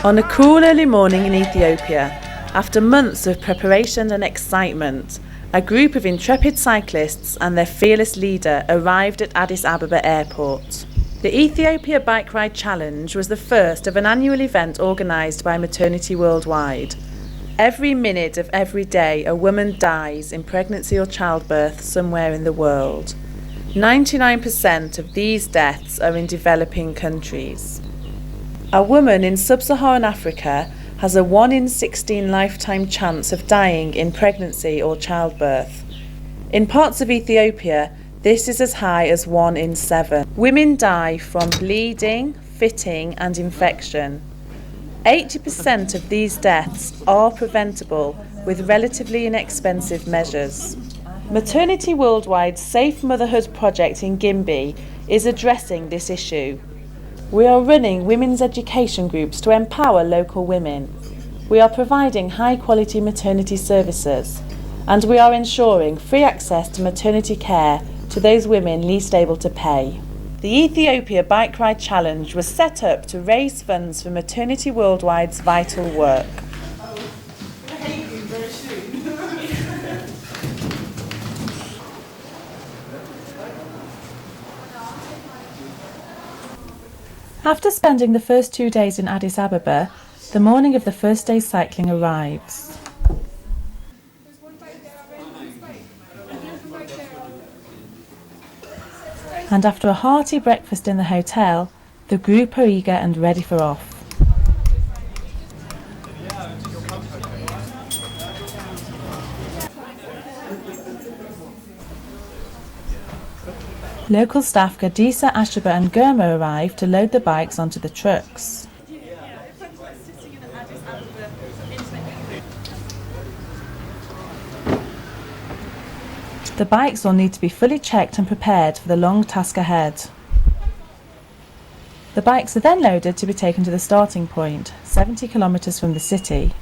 On a cool early morning in Ethiopia, after months of preparation and excitement, a group of intrepid cyclists and their fearless leader arrived at Addis Ababa airport. The Ethiopia Bike Ride Challenge was the first of an annual event organised by Maternity Worldwide. Every minute of every day, a woman dies in pregnancy or childbirth somewhere in the world. 99% of these deaths are in developing countries. A woman in Sub Saharan Africa has a 1 in 16 lifetime chance of dying in pregnancy or childbirth. In parts of Ethiopia, this is as high as 1 in 7. Women die from bleeding, fitting, and infection. 80% of these deaths are preventable with relatively inexpensive measures. Maternity Worldwide's Safe Motherhood project in Gimbi is addressing this issue. We are running women's education groups to empower local women. We are providing high-quality maternity services, and we are ensuring free access to maternity care to those women least able to pay. The Ethiopia Bike Ride Challenge was set up to raise funds for Maternity Worldwide's vital work. After spending the first 2 days in Addis Ababa, the morning of the first day's cycling arrives. And after a hearty breakfast in the hotel, the group are eager and ready for off. Local staff Addis Ababa and Gimbi arrive to load the bikes onto the trucks. The bikes will need to be fully checked and prepared for the long task ahead. The bikes are then loaded to be taken to the starting point, 70 kilometres from the city.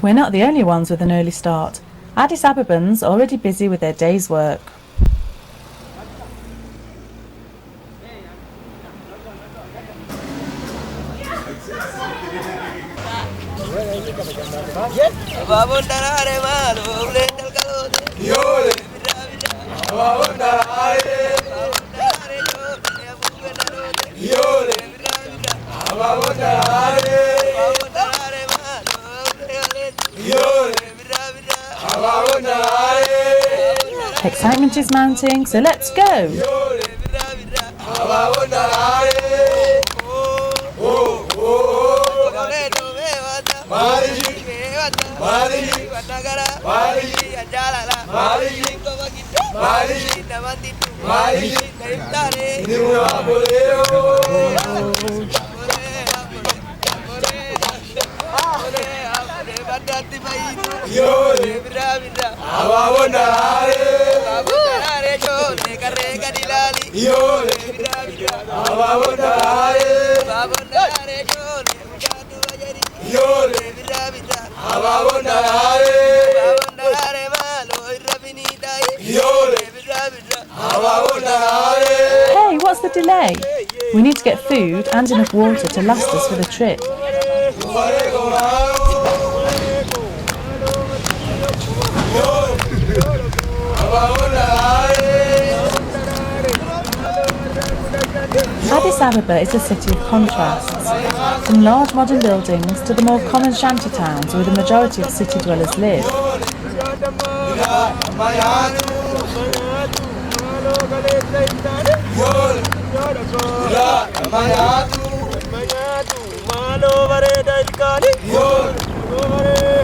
We're not the only ones with an early start. Addis Ababans are already busy with their day's work. Excitement is mounting, so let's go! Hey, what's the delay? We need to get food and enough water to last us for the trip. Addis Ababa is a city of contrasts, from large modern buildings to the more common shanty towns where the majority of city dwellers live.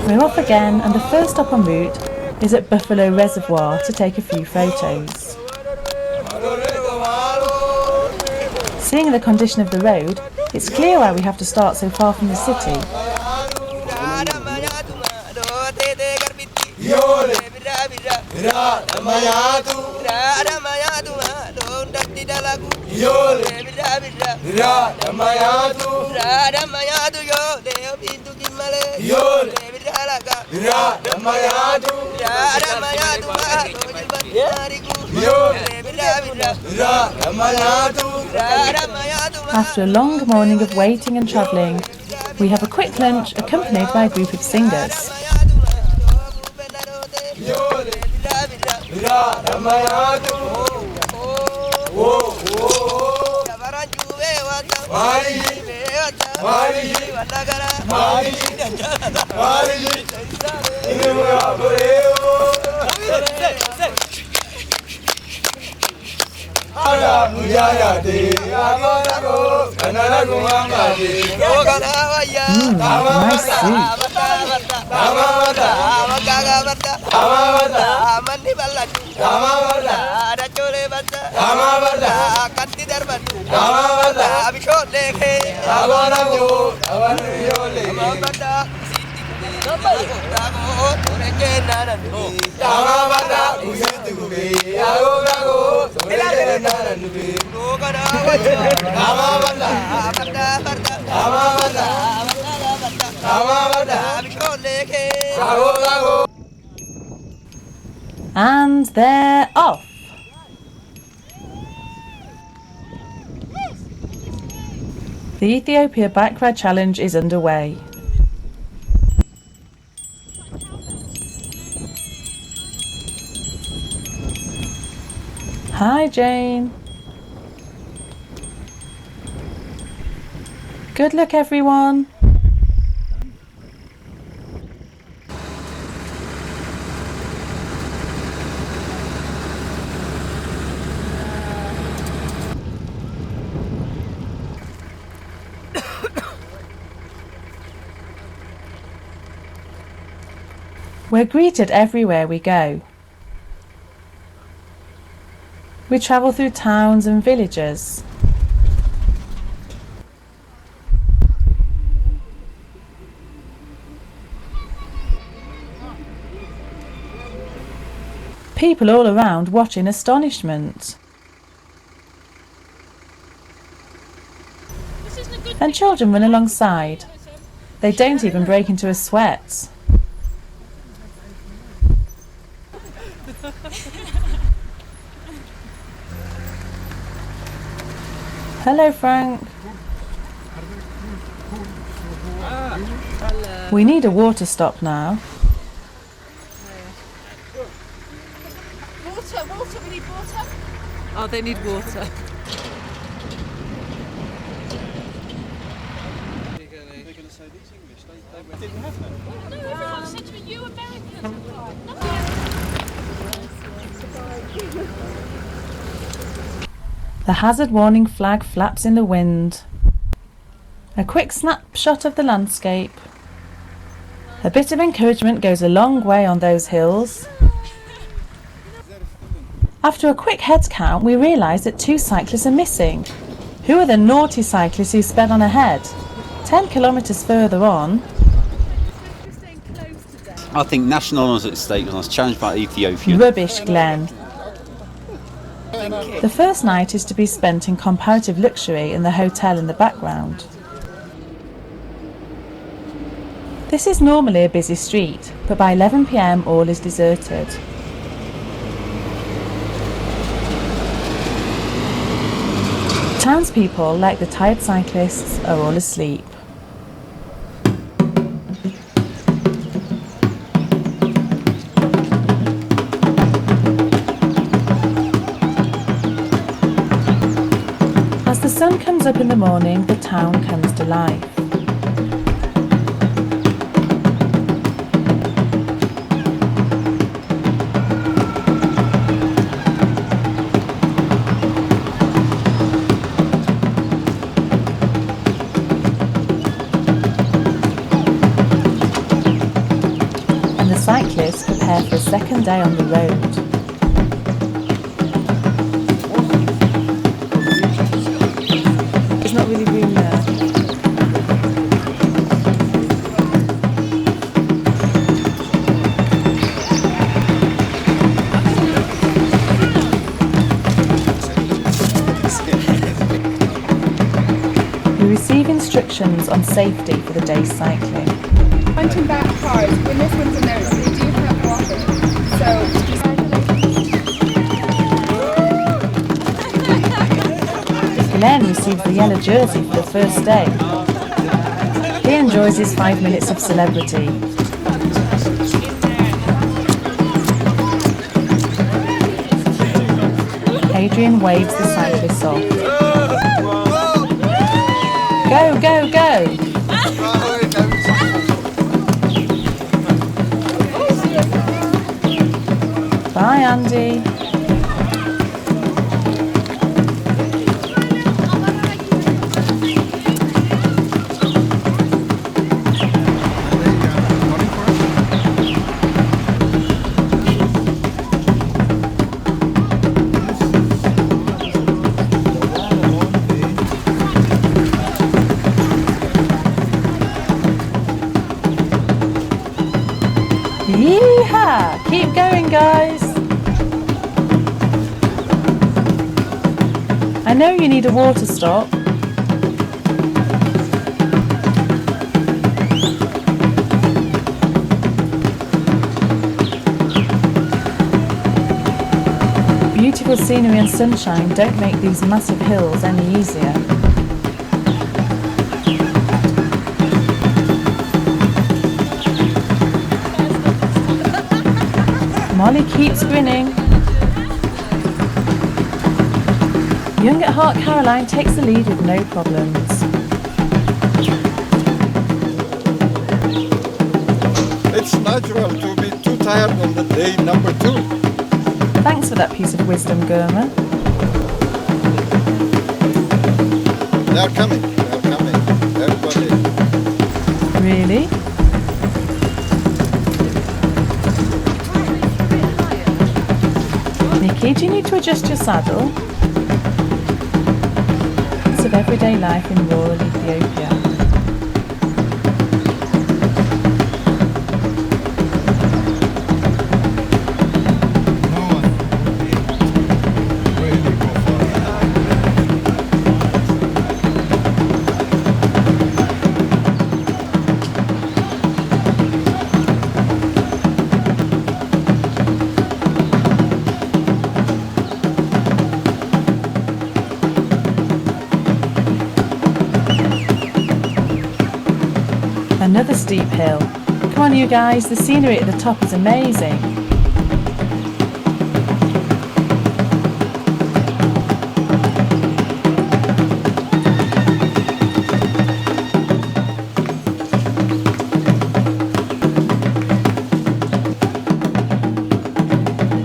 We're off again, and the first stop en route is at Buffalo Reservoir to take a few photos. Seeing the condition of the road, it's clear why we have to start so far from the city. After a long morning of waiting and travelling, we have a quick lunch accompanied by a group of singers. Nice soup. And they're off. The Ethiopia Bike Ride Challenge is underway. Hi Jane. Good luck everyone. We're greeted everywhere we go. We travel through towns and villages. People all around watch in astonishment. And children run alongside. They don't even break into a sweat. Hello, Frank. We need a water stop now. Water, we need water. Oh, they need water. They're going to say these English, they didn't have that. No, everyone said to me, you Americans. The hazard warning flag flaps in the wind. A quick snapshot of the landscape. A bit of encouragement goes a long way on those hills. After a quick head count, we realise that 2 cyclists are missing. Who are the naughty cyclists who sped on ahead? 10 kilometres further on. I think national honours at stake was challenged by Ethiopia. Rubbish, Glenn. The first night is to be spent in comparative luxury in the hotel in the background. This is normally a busy street, but by 11 p.m. all is deserted. Townspeople, like the tired cyclists, are all asleep. As the sun comes up in the morning, the town comes to life. And the cyclists prepare for a second day on the road. Not really room there. We receive instructions on safety for the day's cycling. Front and back cars, when this one's in there, they do have walking. So just Glenn receives the yellow jersey for the first day. He enjoys his 5 minutes of celebrity. Adrian waves the cyclists off. Go, go, go! Bye, Andy. Yeehaw! Keep going, guys. I know you need a water stop. Beautiful scenery and sunshine don't make these massive hills any easier. Molly keeps grinning. Young at heart Caroline takes the lead with no problems. It's natural to be too tired on the day number 2. Thanks for that piece of wisdom, Gurma. They're coming, everybody. Really? Nikki, do you need to adjust your saddle? Bits of everyday life in rural Ethiopia. Another steep hill. Come on, you guys, the scenery at the top is amazing.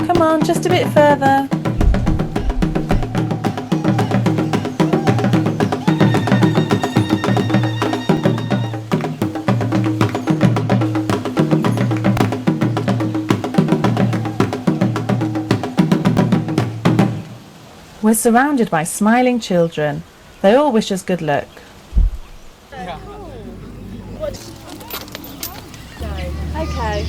Come on, just a bit further. We're surrounded by smiling children. They all wish us good luck. Okay.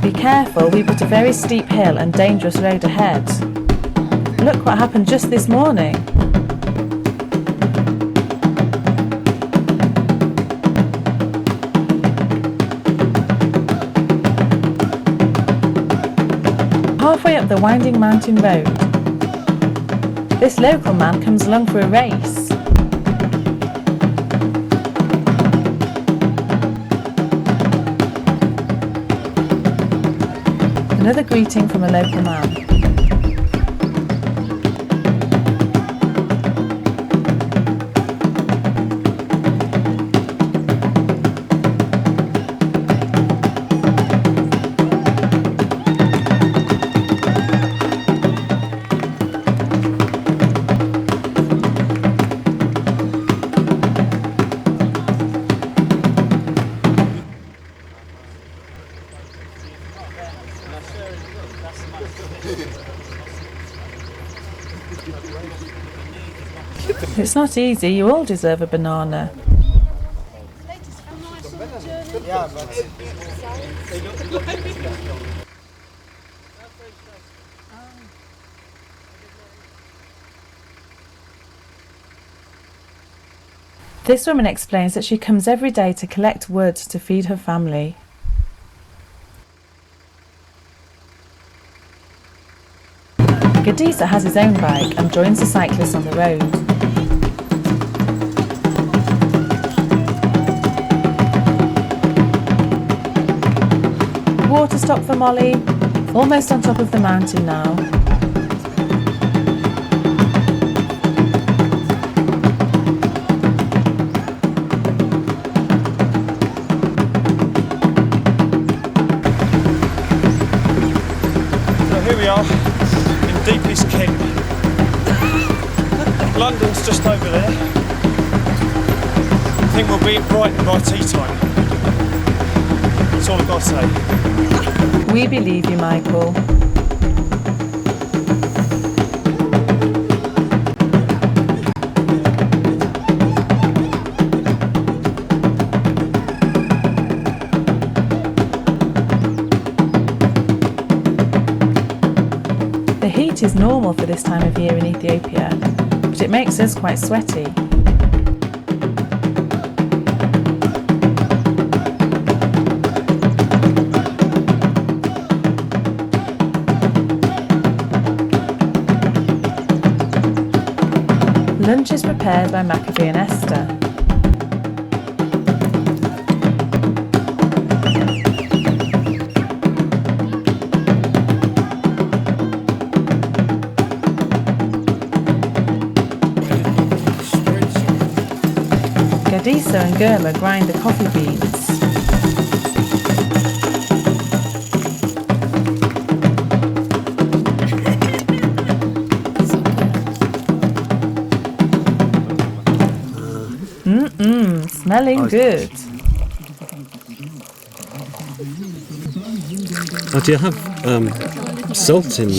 Be careful, we've got a very steep hill and dangerous road ahead. Look what happened just this morning. Halfway up the winding mountain road, this local man comes along for a race. Another greeting from a local man. It's not easy, you all deserve a banana. This woman explains that she comes every day to collect wood to feed her family. Addis has his own bike and joins the cyclists on the road. Water stop for Molly, almost on top of the mountain now. So here we are in deepest Kent. London's just over there. I think we'll be at Brighton by tea time. That's all I've got to say. We believe you, Michael. The heat is normal for this time of year in Ethiopia, but it makes us quite sweaty. Lunch is prepared by Maccabee and Esther. Gadisa and Germa grind the coffee beans. Smelling good. Oh, do you have salt in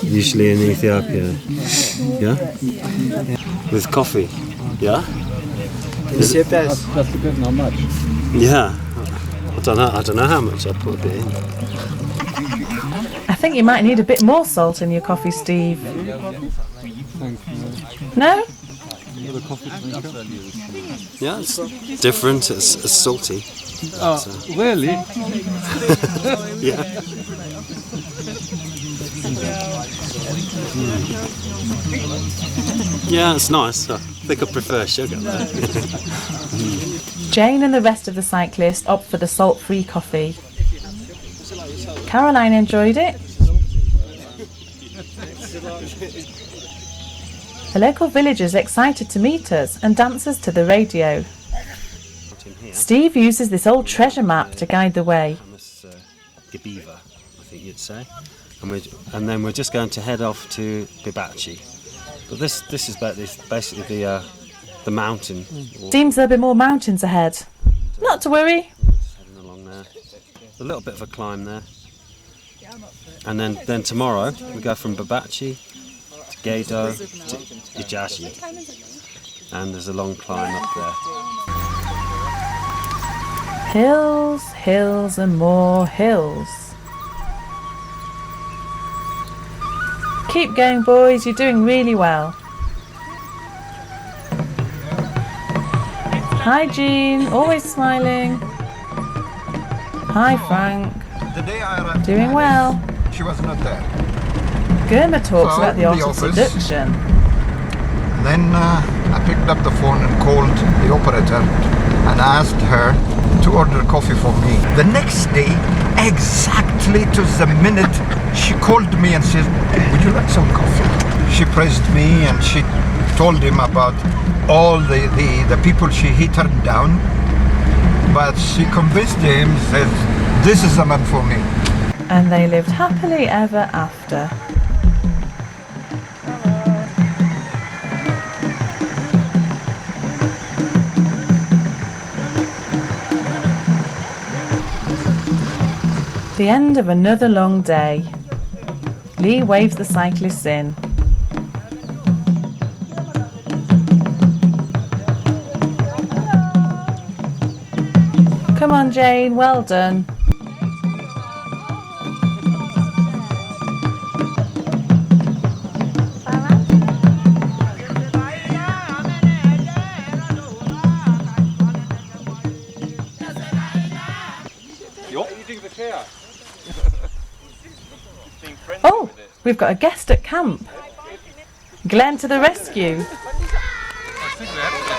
usually in Ethiopia? Yeah? With coffee? Yeah? Ethiopia is that's good, not much. Yeah. I don't know how much I put it in. I think you might need a bit more salt in your coffee, Steve. No? Yeah, it's different, it's salty. Really? Yeah. Yeah, it's nice. I think I prefer sugar though. Jane and the rest of the cyclists opt for the salt-free coffee. Caroline enjoyed it. The local villagers excited to meet us and dances to the radio. Steve uses this old treasure map to guide the way. Gimbi, I think you'd say. And then we're just going to head off to Bibachi. But this is basically the mountain. Seems there'll be more mountains ahead. Not to worry. Just heading along there. A little bit of a climb there. And then tomorrow we go from Bibachi to Gedo to Ijashi. And there's a long climb up there. Hills, hills and more hills. Keep going, boys, you're doing really well. Hi Jean, always smiling. Hi Frank. The day I arrived, Doing well. she was not there. Germa talks So, about the the art of office. seduction. Then I picked up the phone and called the operator and asked her to order coffee for me. The next day, exactly to the minute, she called me and said, "Would you like some coffee?" She praised me and she told him about all the people he turned down. But she convinced him that this is the man for me. And they lived happily ever after. The end of another long day. Lee waves the cyclists in. Come on, Jane, well done. Oh, we've got a guest at camp. Glenn to the rescue.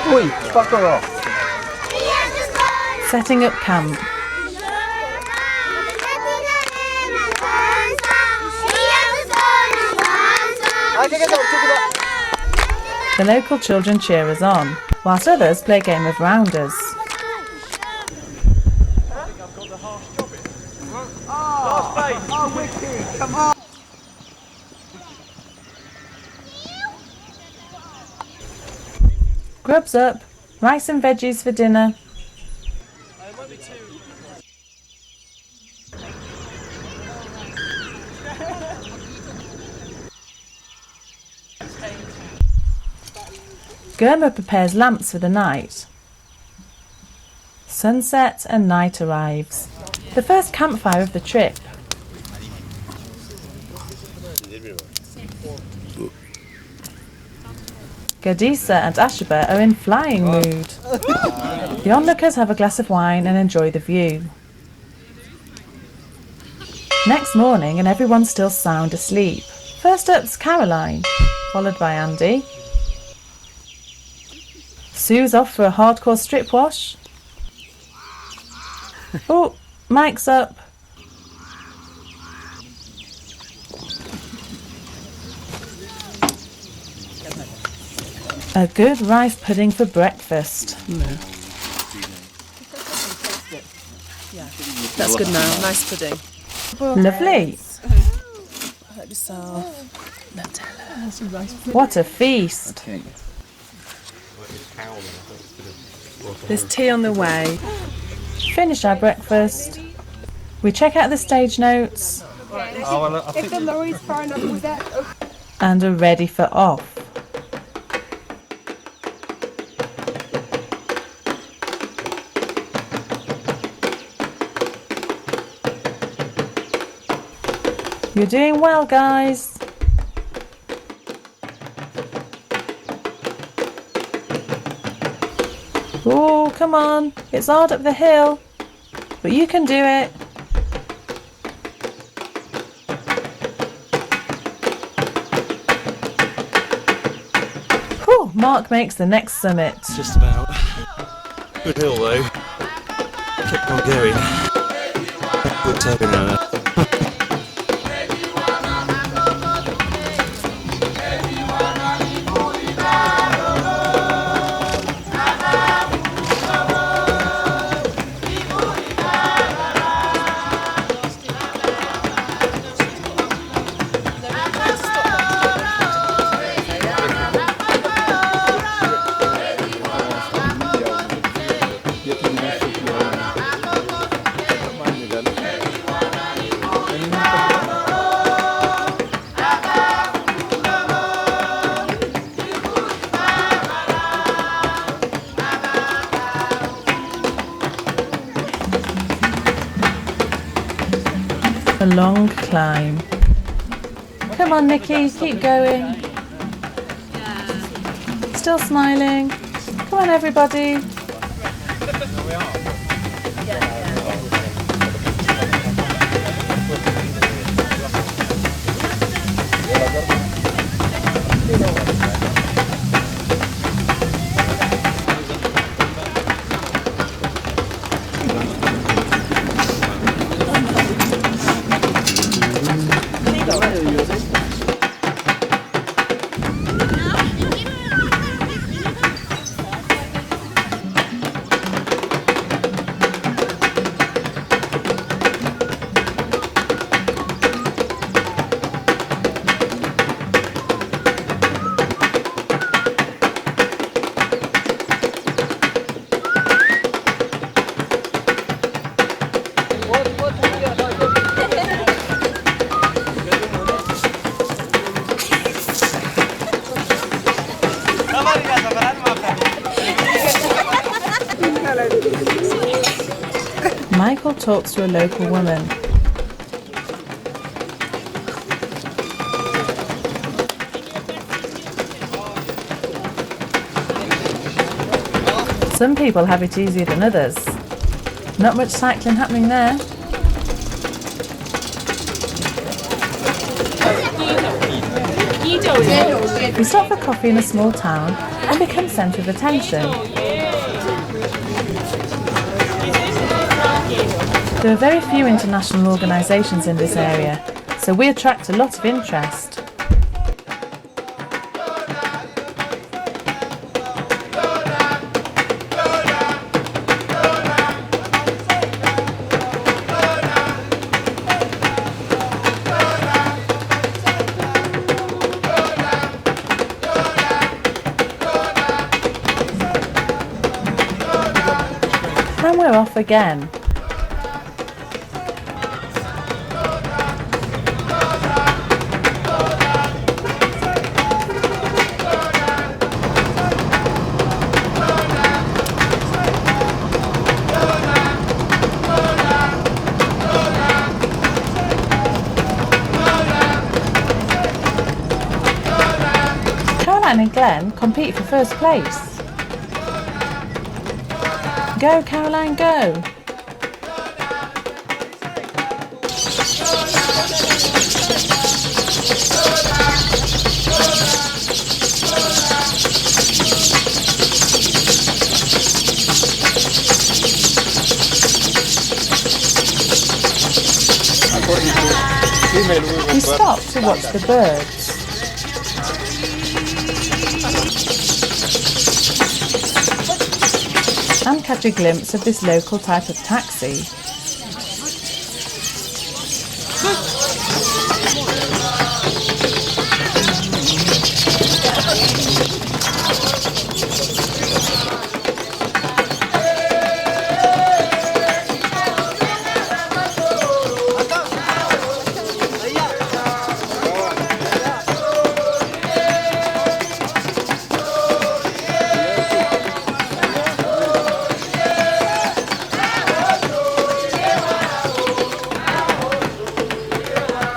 Oi, fuck her off. Setting up camp. The local children cheer us on, whilst others play a game of rounders. Oh, Wiki, come on. Grubs up, rice and veggies for dinner. Germa prepares lamps for the night. Sunset and night arrives. The first campfire of the trip. Gadisa and Ashaba are in flying mood. The onlookers have a glass of wine and enjoy the view. Next morning and everyone's still sound asleep. First up's Caroline, followed by Andy. Sue's off for a hardcore strip wash. Oh, Mike's up. A good rice pudding for breakfast. That's good now. Nice pudding. Lovely. Help yourself. Nutella. What a feast. There's tea on the way. Finish our breakfast. We check out the stage notes If the lorry's far enough with that, and are ready for off. You're doing well, guys. Oh, come on. It's hard up the hill, but you can do it. Whew, Mark makes the next summit. Just about. Good hill though. Kept on going. Good turbine there. A long climb. Come on, Nikki, keep going. Still smiling. Come on, everybody. Michael talks to a local woman. Some people have it easier than others. Not much cycling happening there. We stop for coffee in a small town and become centre of attention. There are very few international organisations in this area, so we attract a lot of interest. And we're off again. Caroline and Glenn compete for first place. Go, Caroline, go! We stop to watch the birds. And catch a glimpse of this local type of taxi.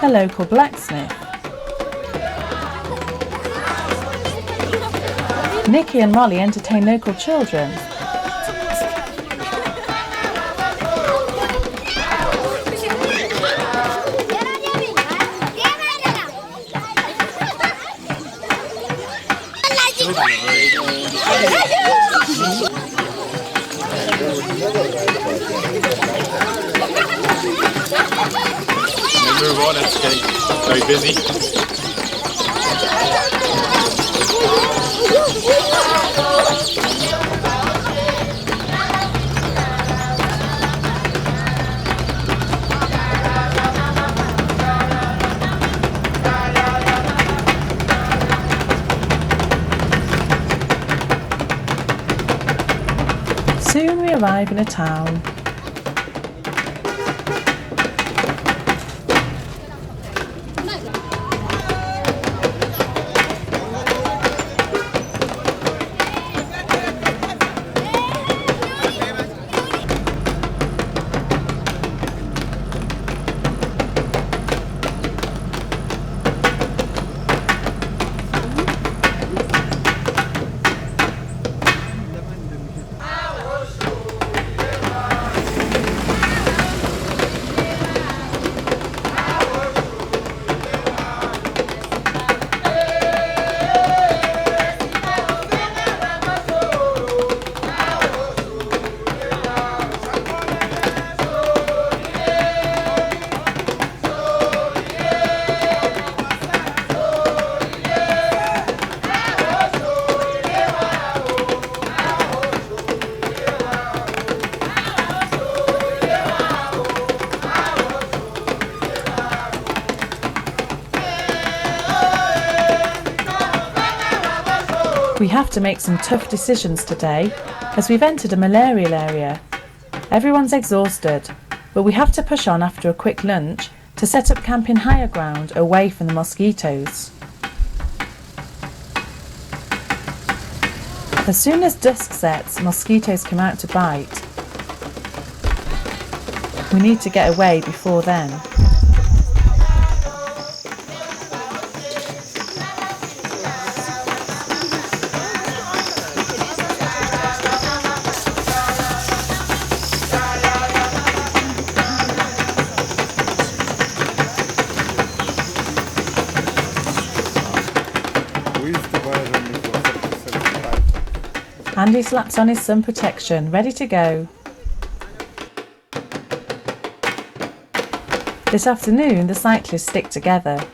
A local blacksmith. Nikki and Molly entertain local children. Move on, it's getting very busy. Soon we arrive in a town. We have to make some tough decisions today, as we've entered a malarial area. Everyone's exhausted, but we have to push on after a quick lunch to set up camp in higher ground away from the mosquitoes. As soon as dusk sets, mosquitoes come out to bite. We need to get away before then. Andy slaps on his sun protection, ready to go. This afternoon, the cyclists stick together.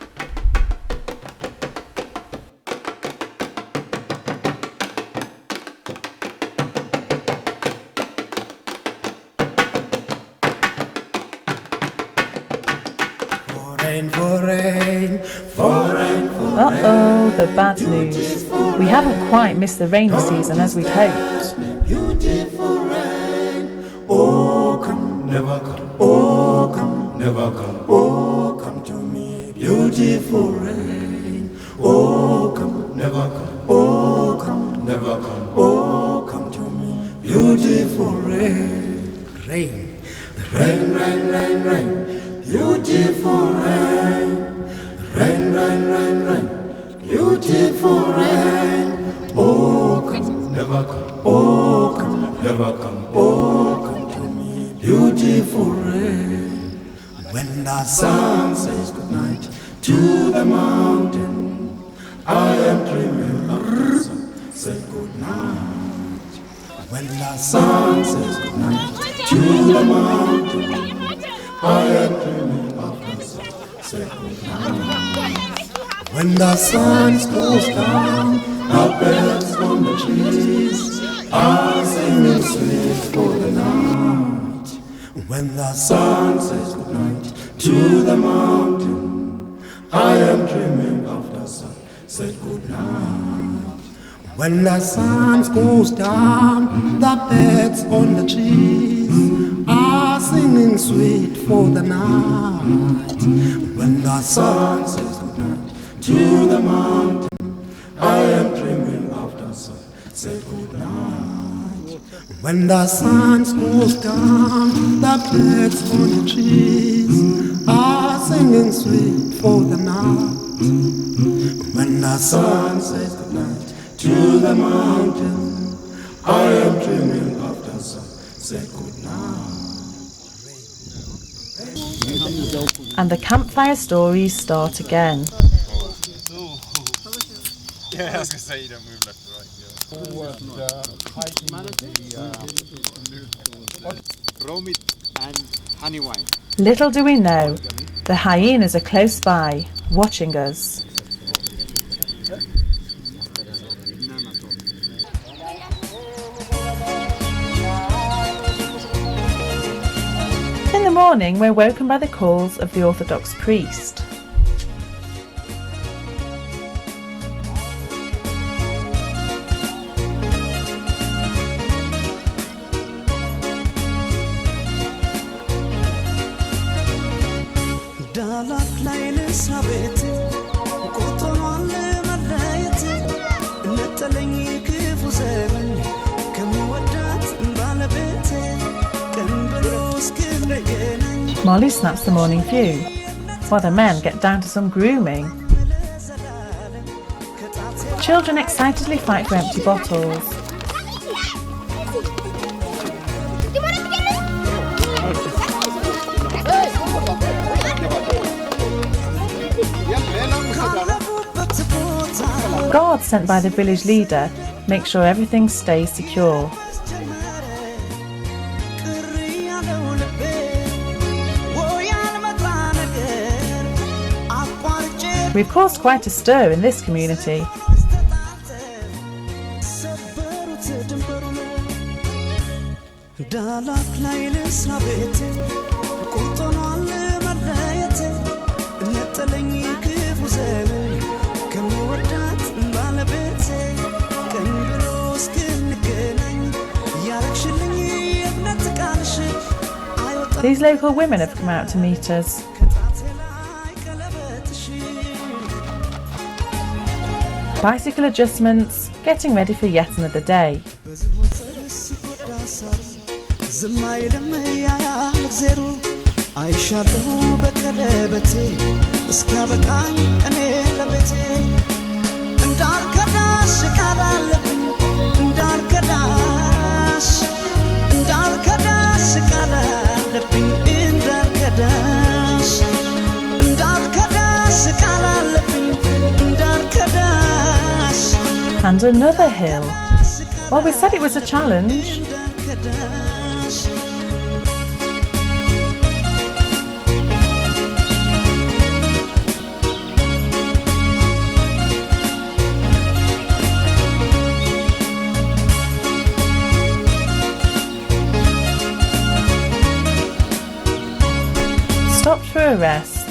Uh-oh, the bad news. We haven't quite missed the rainy season as we'd hoped. Beautiful rain, oh come, never come, oh come, never come, oh come to me. Beautiful rain, oh come, never come, oh come, never come, oh come to me. Beautiful rain, rain, rain, rain, rain, rain. Beautiful rain, rain, rain, rain, rain. Beautiful rain, oh come, never come, oh come, never come, oh come to me. Beautiful rain. When the sun says goodnight to the mountain, I am dreaming of the sun. Say goodnight. When the sun says goodnight to the mountain, I am dreaming of the sun. Say goodnight. When the sun goes down, the birds on the trees are singing sweet for the night. When the sun says goodnight to the mountain, I am dreaming of the sun. Say goodnight. When the sun goes down, the birds on the trees are singing sweet for the night. When the sun says goodnight to the mountain, I am dreaming of the sun. Say goodnight. When the sun goes down, the birds on the trees are singing sweet for the night. When the sun says goodnight to the mountain, I am dreaming of the sun. Say goodnight. And the campfire stories start again. Yeah, I was going to say you don't move left to right. Romit and honey wine. Little do we know, the hyenas are close by, watching us. In the morning, we're woken by the calls of the Orthodox priest. Molly snaps the morning view, while the men get down to some grooming. Children excitedly fight for empty bottles. Guards sent by the village leader make sure everything stays secure. We've caused quite a stir in this community. These local women have come out to meet us. Bicycle adjustments, getting ready for yet another day. And another hill. Well, we said it was a challenge. Stopped for a rest.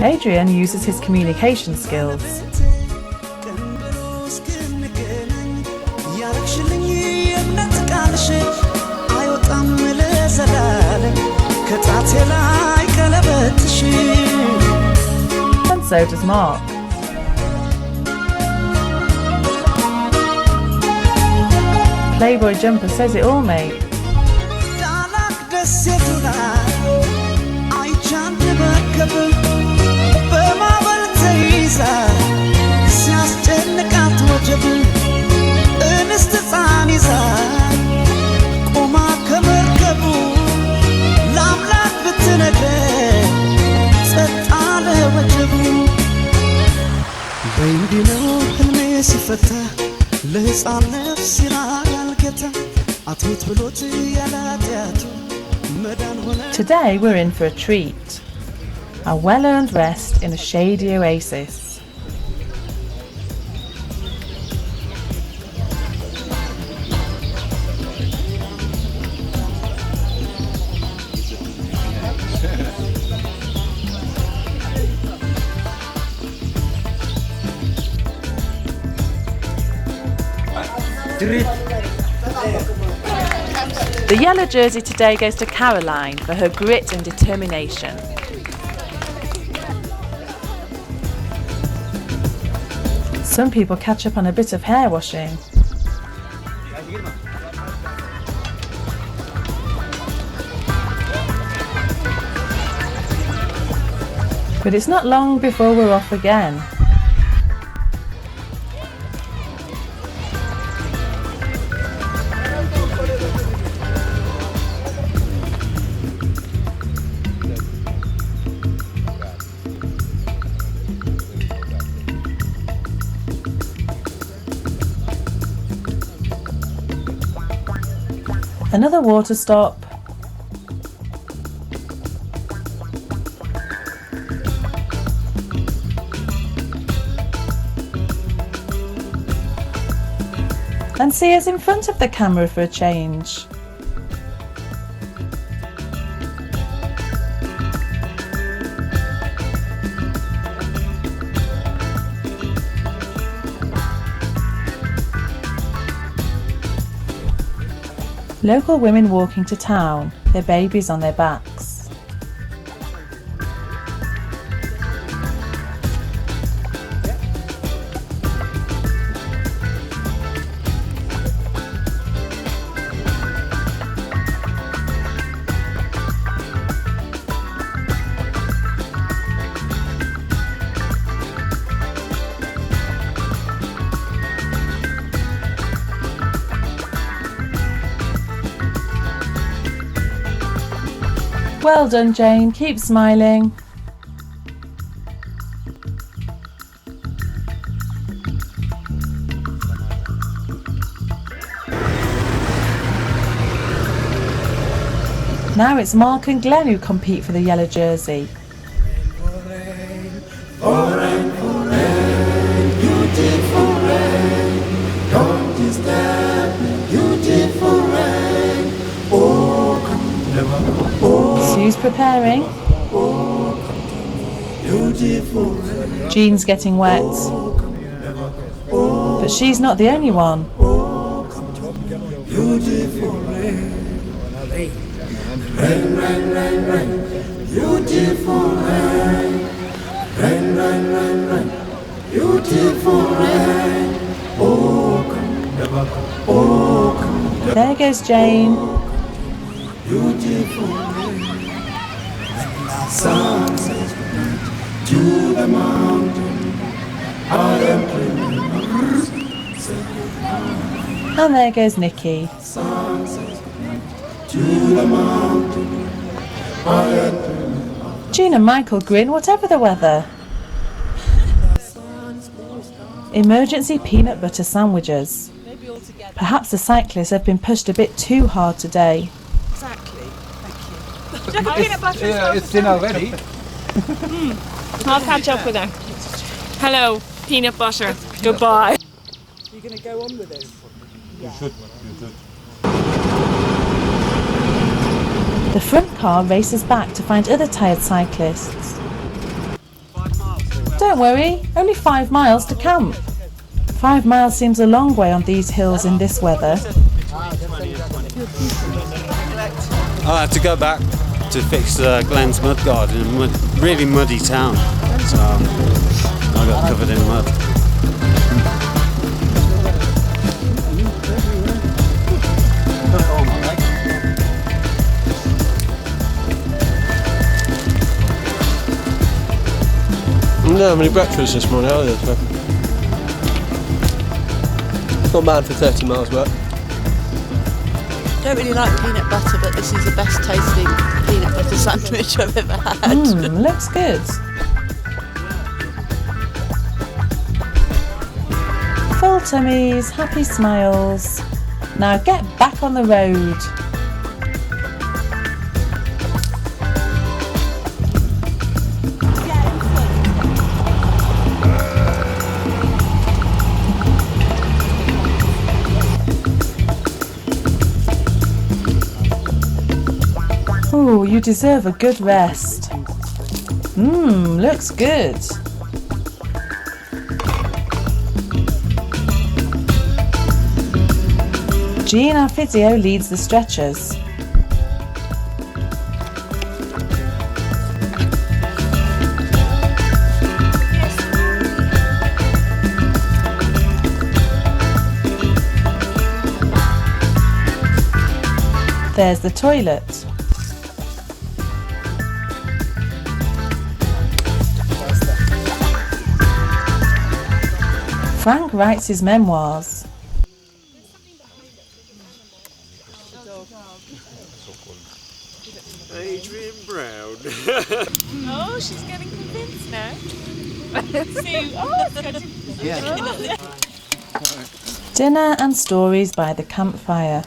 Adrian uses his communication skills. And so does Mark. Playboy Jumper says it all, mate. Today we're in for a treat. A well-earned rest in a shady oasis. The yellow jersey today goes to Caroline for her grit and determination. Some people catch up on a bit of hair washing. But it's not long before we're off again. Another water stop. And see us in front of the camera for a change. Local women walking to town, their babies on their backs. Well done, Jane. Keep smiling. Now it's Mark and Glenn who compete for the yellow jersey. Beautiful rain, don't disturb me, beautiful rain. Oh, come never come. Oh, Sue's preparing. oh, come beautiful rain. Jean's getting wet. But she's not the only one. Beautiful rain. Rain, rain, rain, rain. Beautiful rain. Rain, rain, rain, rain. Beautiful rain. Oh, come never come. Oh, come never. There goes Jane. Beautiful rain. When the sun says goodnight to the mountain, I am praying. Say goodnight. And there goes Nikki. Sun says goodnight to the mountain. Jean and Michael grin whatever the weather. Emergency peanut butter sandwiches. Perhaps the cyclists have been pushed a bit too hard today. Exactly. Thank you. Do you have peanut butter? Yeah, it's dinner already. I'll catch up with her. Hello, peanut butter. Goodbye. You're going to go on with it? You should. The front car races back to find other tired cyclists. Don't worry, only 5 miles to camp. 5 miles seems a long way on these hills in this weather. I had to go back to fix Glenn's mud guard in a really muddy town, so I got covered in mud. No, I'm having breakfast this morning either, so not bad for 30 miles work. Don't really like peanut butter, but this is the best tasting peanut butter sandwich I've ever had. Looks good. Full tummies, happy smiles. Now get back on the road. Oh, you deserve a good rest. Looks good. Jean, our physio, leads the stretchers. There's the toilet. Frank writes his memoirs. Adrian Brown. Oh, she's getting convinced now. Sue, it's good. Dinner and stories by the campfire.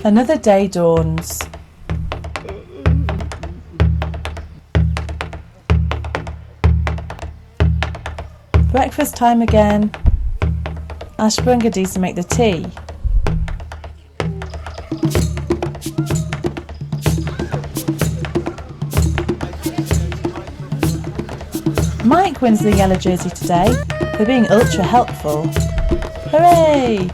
Another day dawns. Breakfast time again. Ashbur and Gadisa make the tea. Mike wins the yellow jersey today for being ultra helpful. Hooray!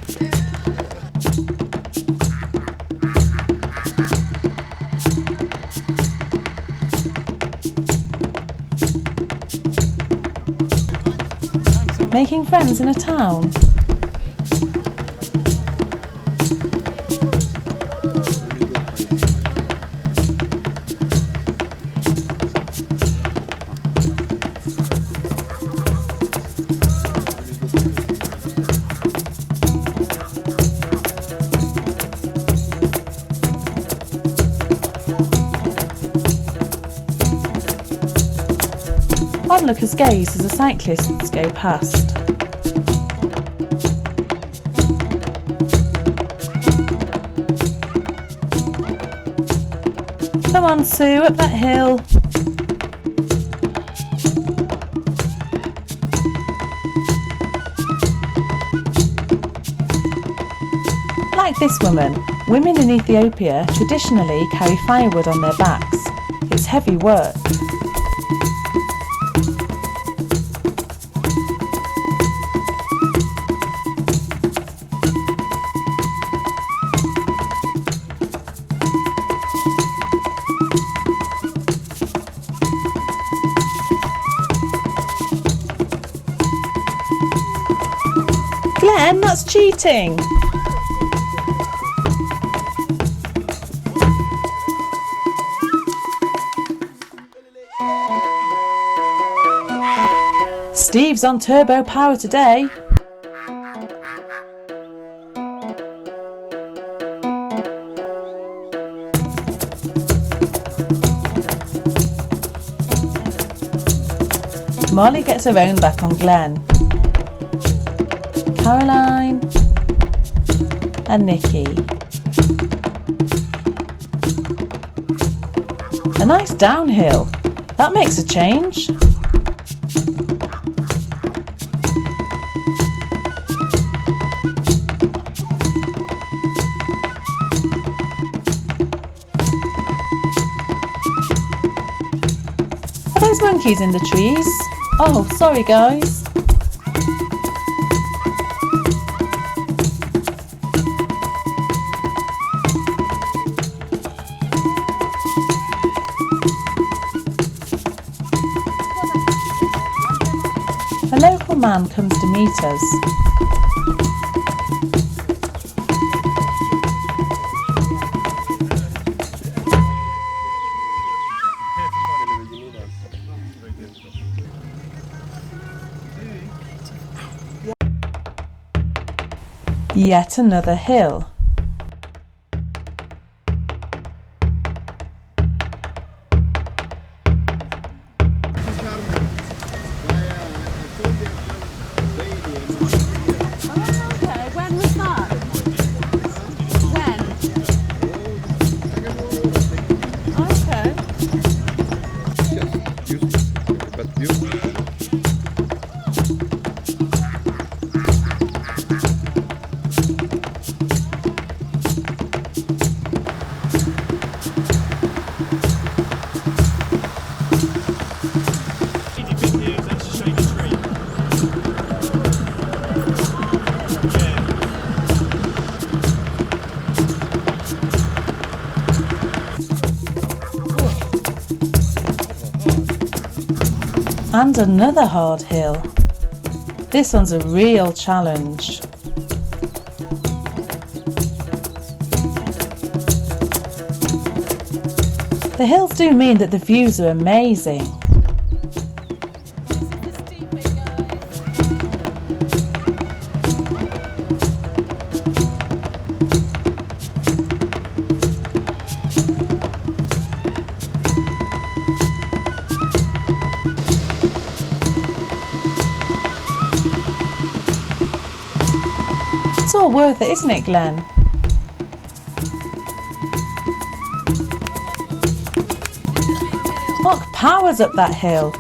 Making friends in a town. Onlookers gaze as the cyclists go past. Come on, Sue, up that hill. Like this woman, women in Ethiopia traditionally carry firewood on their backs. It's heavy work. Glenn, that's cheating! Steve's on turbo power today. Molly gets her own back on Glenn. Caroline and Nikki. A nice downhill. That makes a change. Are those monkeys in the trees? Oh, sorry guys. A local man comes to meet us. Yet another hill. When was that? When? And another hard hill. This one's a real challenge. The hills do mean that the views are amazing. It's all worth it, isn't it, Glenn? Look, power's up that hill.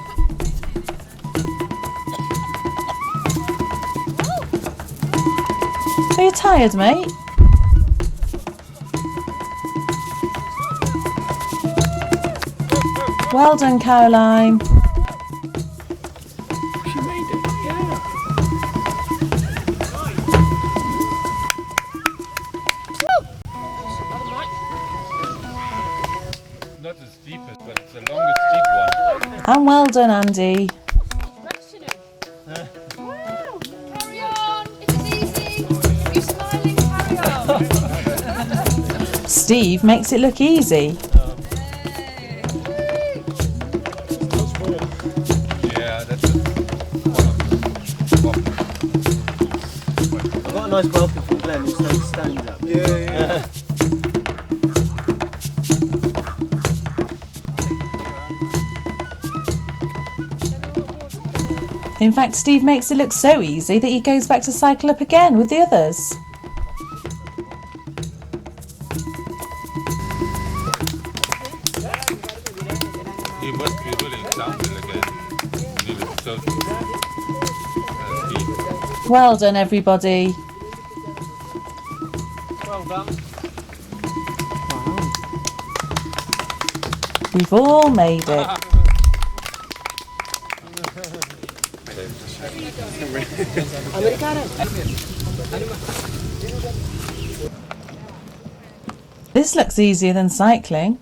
Are you tired, mate? Well done, Caroline. She made it, yeah. Not the steepest, but it's the longest steep one. And well done, Andy. Wow! Carry on! It is easy! You're smiling, carry on! Steve makes it look easy. Yeah, that's one of I've got a nice welcome from Glenn who says stand up. Yeah. In fact, Steve makes it look so easy that he goes back to cycle up again with the others. He must be really excited again. So Well done, everybody. Well done. We've all made it. This looks easier than cycling.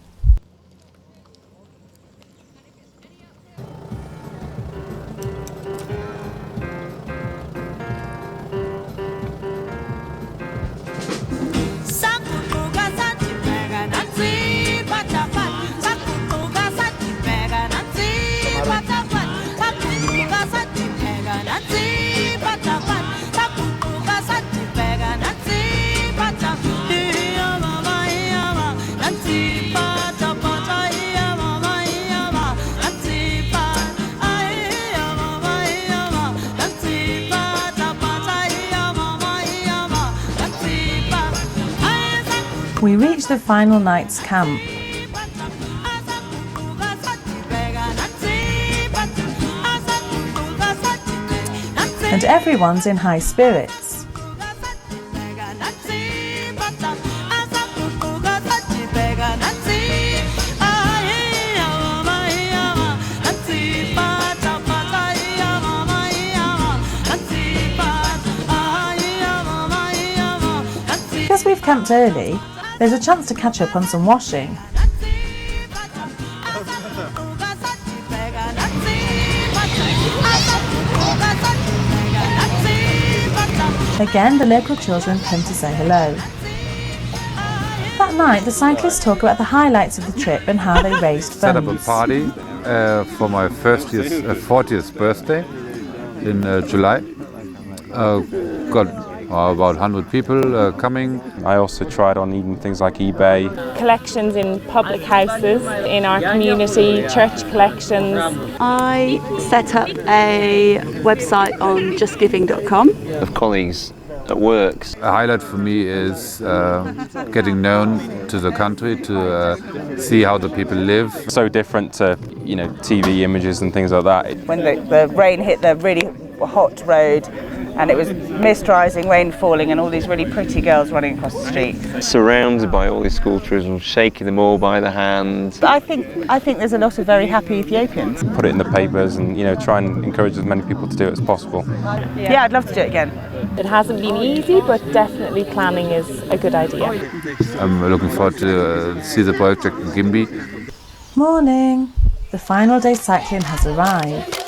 Bye. we reach the final night's camp. And everyone's in high spirits. Because we've camped early, there's a chance to catch up on some washing. Again, the local children come to say hello. That night, the cyclists talk about the highlights of the trip and how they raised funds. Set up a party for my 40th birthday in July. Got about 100 people coming. I also tried on even things like eBay. Collections in public houses, in our community, church collections. I set up a website on justgiving.com. Of colleagues at work. A highlight for me is getting known to the country, to see how the people live. So different to, you know, TV images and things like that. When the rain hit the really hot road, and it was mist rising, rain falling, and all these really pretty girls running across the street. Surrounded by all these school children, shaking them all by the hand. I think there's a lot of very happy Ethiopians. Put it in the papers and, you know, try and encourage as many people to do it as possible. Yeah, I'd love to do it again. It hasn't been easy, but definitely planning is a good idea. I'm looking forward to see the project in Gimbi. Morning. The final day cycling has arrived.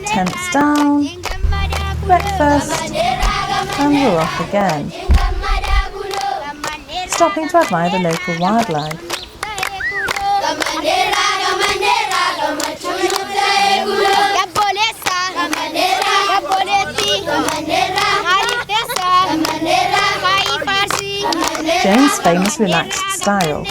Tents down, breakfast, and we're off again. Stopping to admire the local wildlife. Jane's famous relaxed style.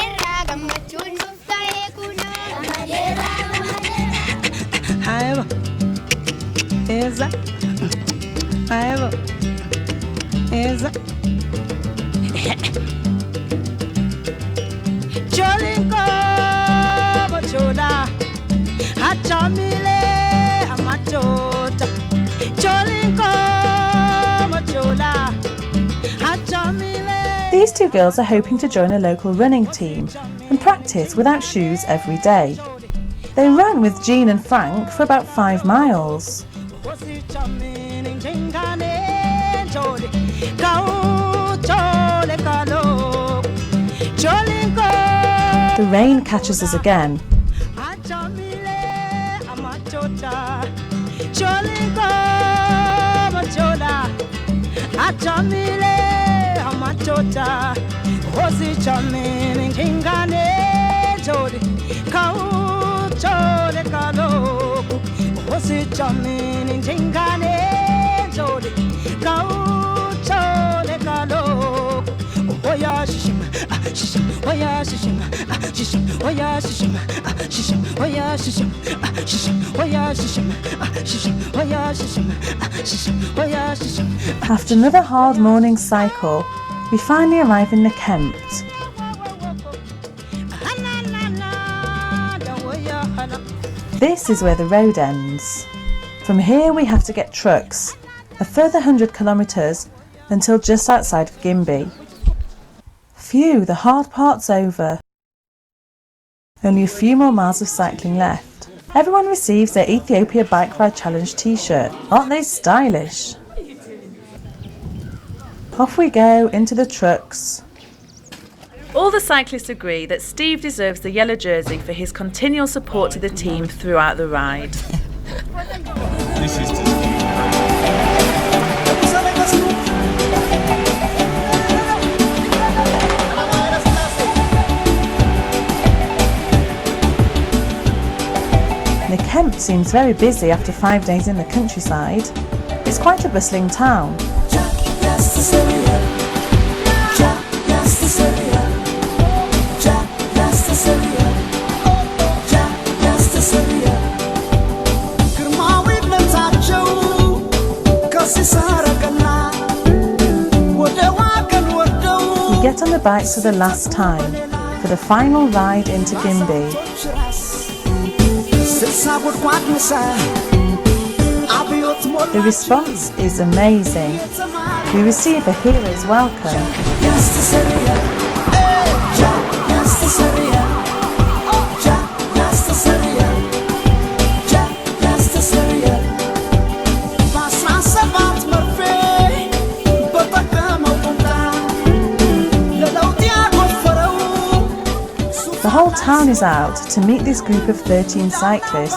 These two girls are hoping to join a local running team and practice without shoes every day. They run with Jean and Frank for about 5 miles. The rain catches us again. After another hard morning cycle, we finally arrive in Nekempt. This is where the road ends. From here we have to get trucks, a further 100 kilometres until just outside of Gimbi. Phew, the hard part's over. Only a few more miles of cycling left. Everyone receives their Ethiopia Bike Ride Challenge t-shirt. Aren't they stylish? Off we go into the trucks. All the cyclists agree that Steve deserves the yellow jersey for his continual support to the team throughout the ride. This is Kemp seems very busy after 5 days in the countryside. It's quite a bustling town. We get on the bikes for the last time, for the final ride into Gimbi. The response is amazing. We receive a hero's welcome. The whole town is out to meet this group of 13 cyclists.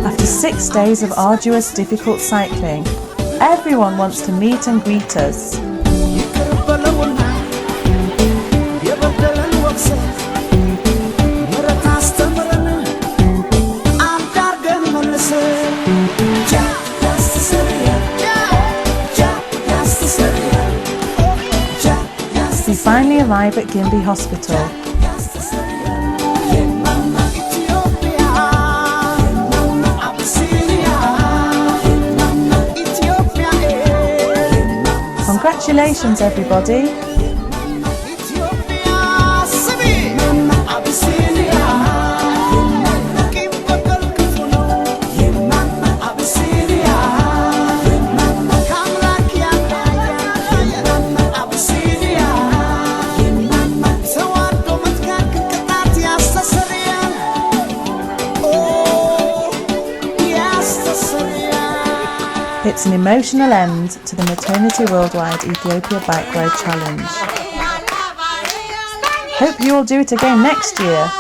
After 6 days of arduous, difficult cycling, everyone wants to meet and greet us. We finally arrive at Gimbi Hospital. Congratulations, everybody! It's an emotional end to the Maternity Worldwide Ethiopia Bike Ride Challenge. Hope you all do it again next year.